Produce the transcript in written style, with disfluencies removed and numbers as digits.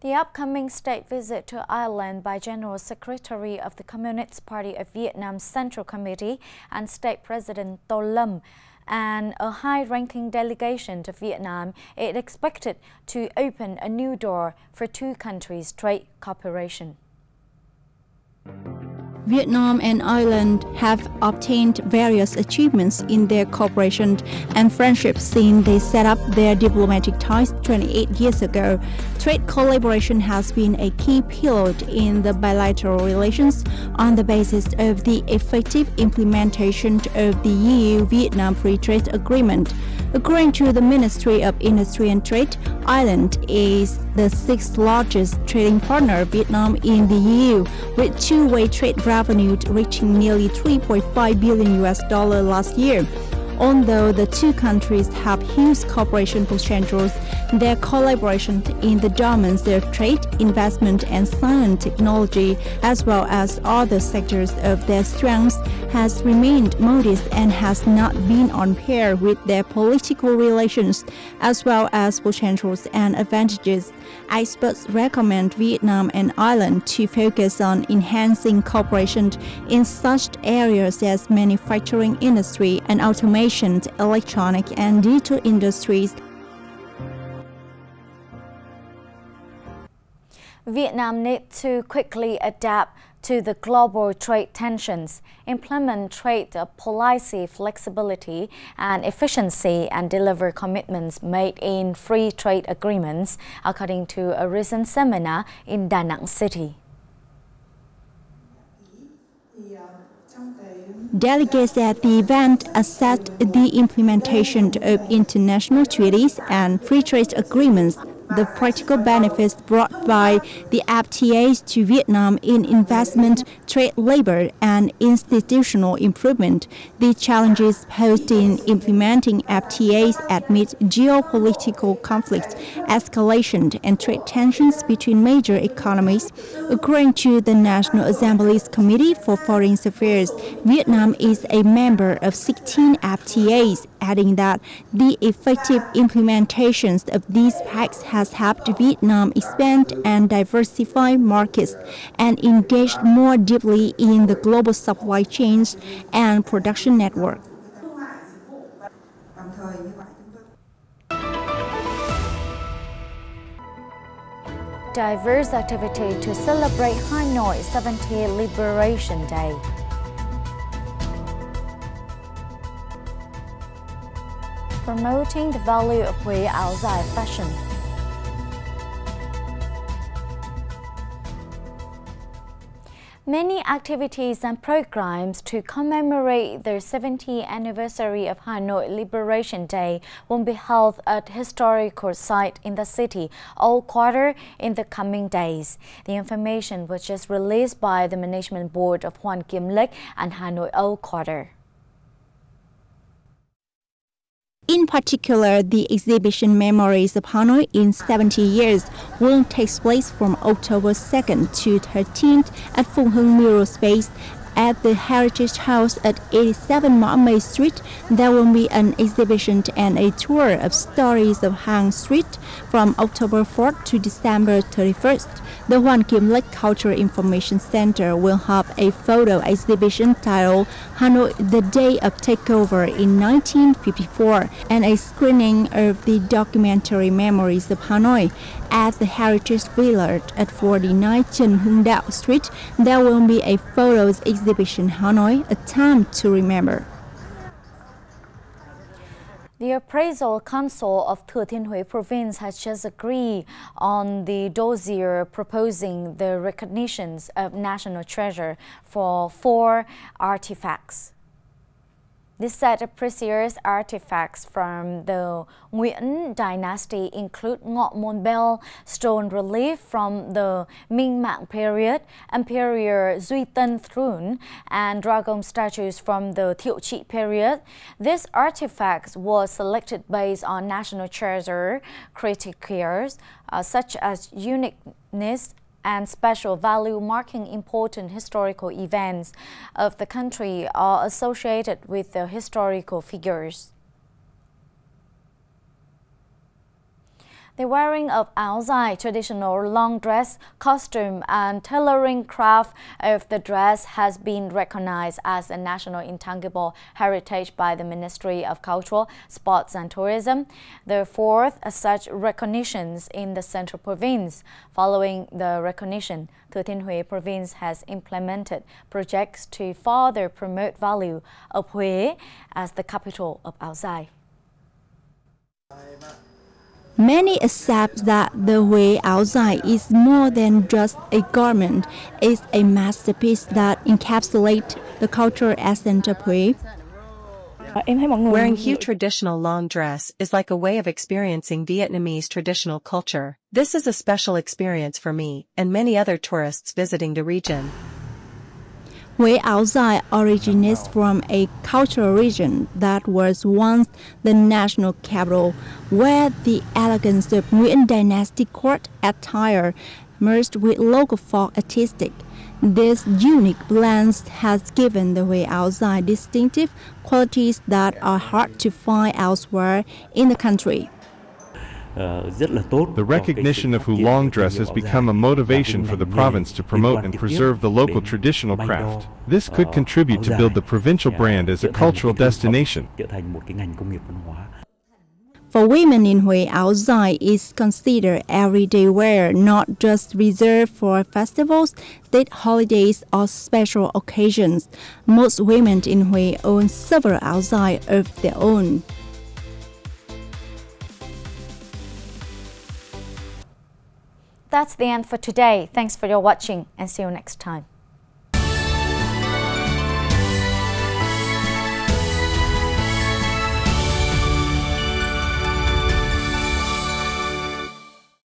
The upcoming state visit to Ireland by General Secretary of the Communist Party of Vietnam's Central Committee and State President Tô Lâm and a high-ranking delegation to Vietnam is expected to open a new door for two countries' trade cooperation. Vietnam and Ireland have obtained various achievements in their cooperation and friendship since they set up their diplomatic ties 28 years ago. Trade collaboration has been a key pillar in the bilateral relations on the basis of the effective implementation of the EU-Vietnam Free Trade Agreement. According to the Ministry of Industry and Trade, Ireland is the sixth largest trading partner of Vietnam in the EU, with two-way trade revenue reaching nearly $3.5 billion last year. Although the two countries have huge cooperation potentials, their collaboration in the domains of trade, investment, and science technology, as well as other sectors of their strengths, has remained modest and has not been on par with their political relations, as well as potentials and advantages. Experts recommend Vietnam and Ireland to focus on enhancing cooperation in such areas as manufacturing industry and automation, electronic and digital industries. Vietnam needs to quickly adapt to the global trade tensions, implement trade policy flexibility and efficiency, and deliver commitments made in free trade agreements, according to a recent seminar in Da Nang City. Delegates at the event assessed the implementation of international treaties and free trade agreements, the practical benefits brought by the FTAs to Vietnam in investment, trade labor, and institutional improvement, the challenges posed in implementing FTAs amid geopolitical conflicts, escalation, and trade tensions between major economies. According to the National Assembly's Committee for Foreign Affairs, Vietnam is a member of 16 FTAs, adding that the effective implementations of these pacts has helped Vietnam expand and diversify markets and engage more deeply in the global supply chains and production network. Diverse activity to celebrate Hanoi 70th Liberation Day. Promoting the value of Huế áo dài fashion. Many activities and programs to commemorate the 70th anniversary of Hanoi Liberation Day will be held at historical site in the city Old Quarter in the coming days. The information was just released by the management board of Hoàn Kiếm Lake and Hanoi Old Quarter. In particular, the exhibition Memories of Hanoi in 70 Years will take place from October 2nd to 13th at Phung Hưng Mural Space. At the Heritage House at 87 Ma Mei Street, there will be an exhibition and a tour of stories of Hang Street from October 4th to December 31st. The Hoàn Kiếm Lake Cultural Information Center will have a photo exhibition titled Hanoi, the Day of Takeover in 1954, and a screening of the documentary Memories of Hanoi. At the Heritage Village at 49 Trần Hưng Đạo Street, there will be a photos exhibition Hanoi, a time to remember. The Appraisal Council of Thừa Thiên Huế Province has just agreed on the dossier proposing the recognitions of national treasure for 4 artifacts. This set of precious artifacts from the Nguyễn dynasty include Ngọ Môn Bell, stone relief from the Minh Mạng period, Emperor Duy Tân throne, and dragon statues from the Thiệu Trị period. These artifacts were selected based on national treasure criteria such as uniqueness and special value marking important historical events of the country are associated with the historical figures. The wearing of áo dài, traditional long dress, costume and tailoring craft of the dress has been recognized as a national intangible heritage by the Ministry of Culture, Sports and Tourism, the fourth such recognitions in the Central Province. Following the recognition, Thừa Thiên Huế Province has implemented projects to further promote value of Huế as the capital of áo dài. Many accept that the Huế áo dài is more than just a garment. It's a masterpiece that encapsulates the cultural essence of Huế. Wearing Huế traditional long dress is like a way of experiencing Vietnamese traditional culture. This is a special experience for me and many other tourists visiting the region. Huế áo dài originates from a cultural region that was once the national capital, where the elegance of Nguyen dynasty court attire merged with local folk artistic. This unique blend has given the Huế áo dài distinctive qualities that are hard to find elsewhere in the country. The recognition of Huế long dress has become a motivation for the province to promote and preserve the local traditional craft. This could contribute to build the provincial brand as a cultural destination. For women in Huế, áo dài is considered everyday wear, not just reserved for festivals, state holidays, or special occasions. Most women in Huế own several áo dài of their own. That's the end for today. Thanks for your watching and see you next time.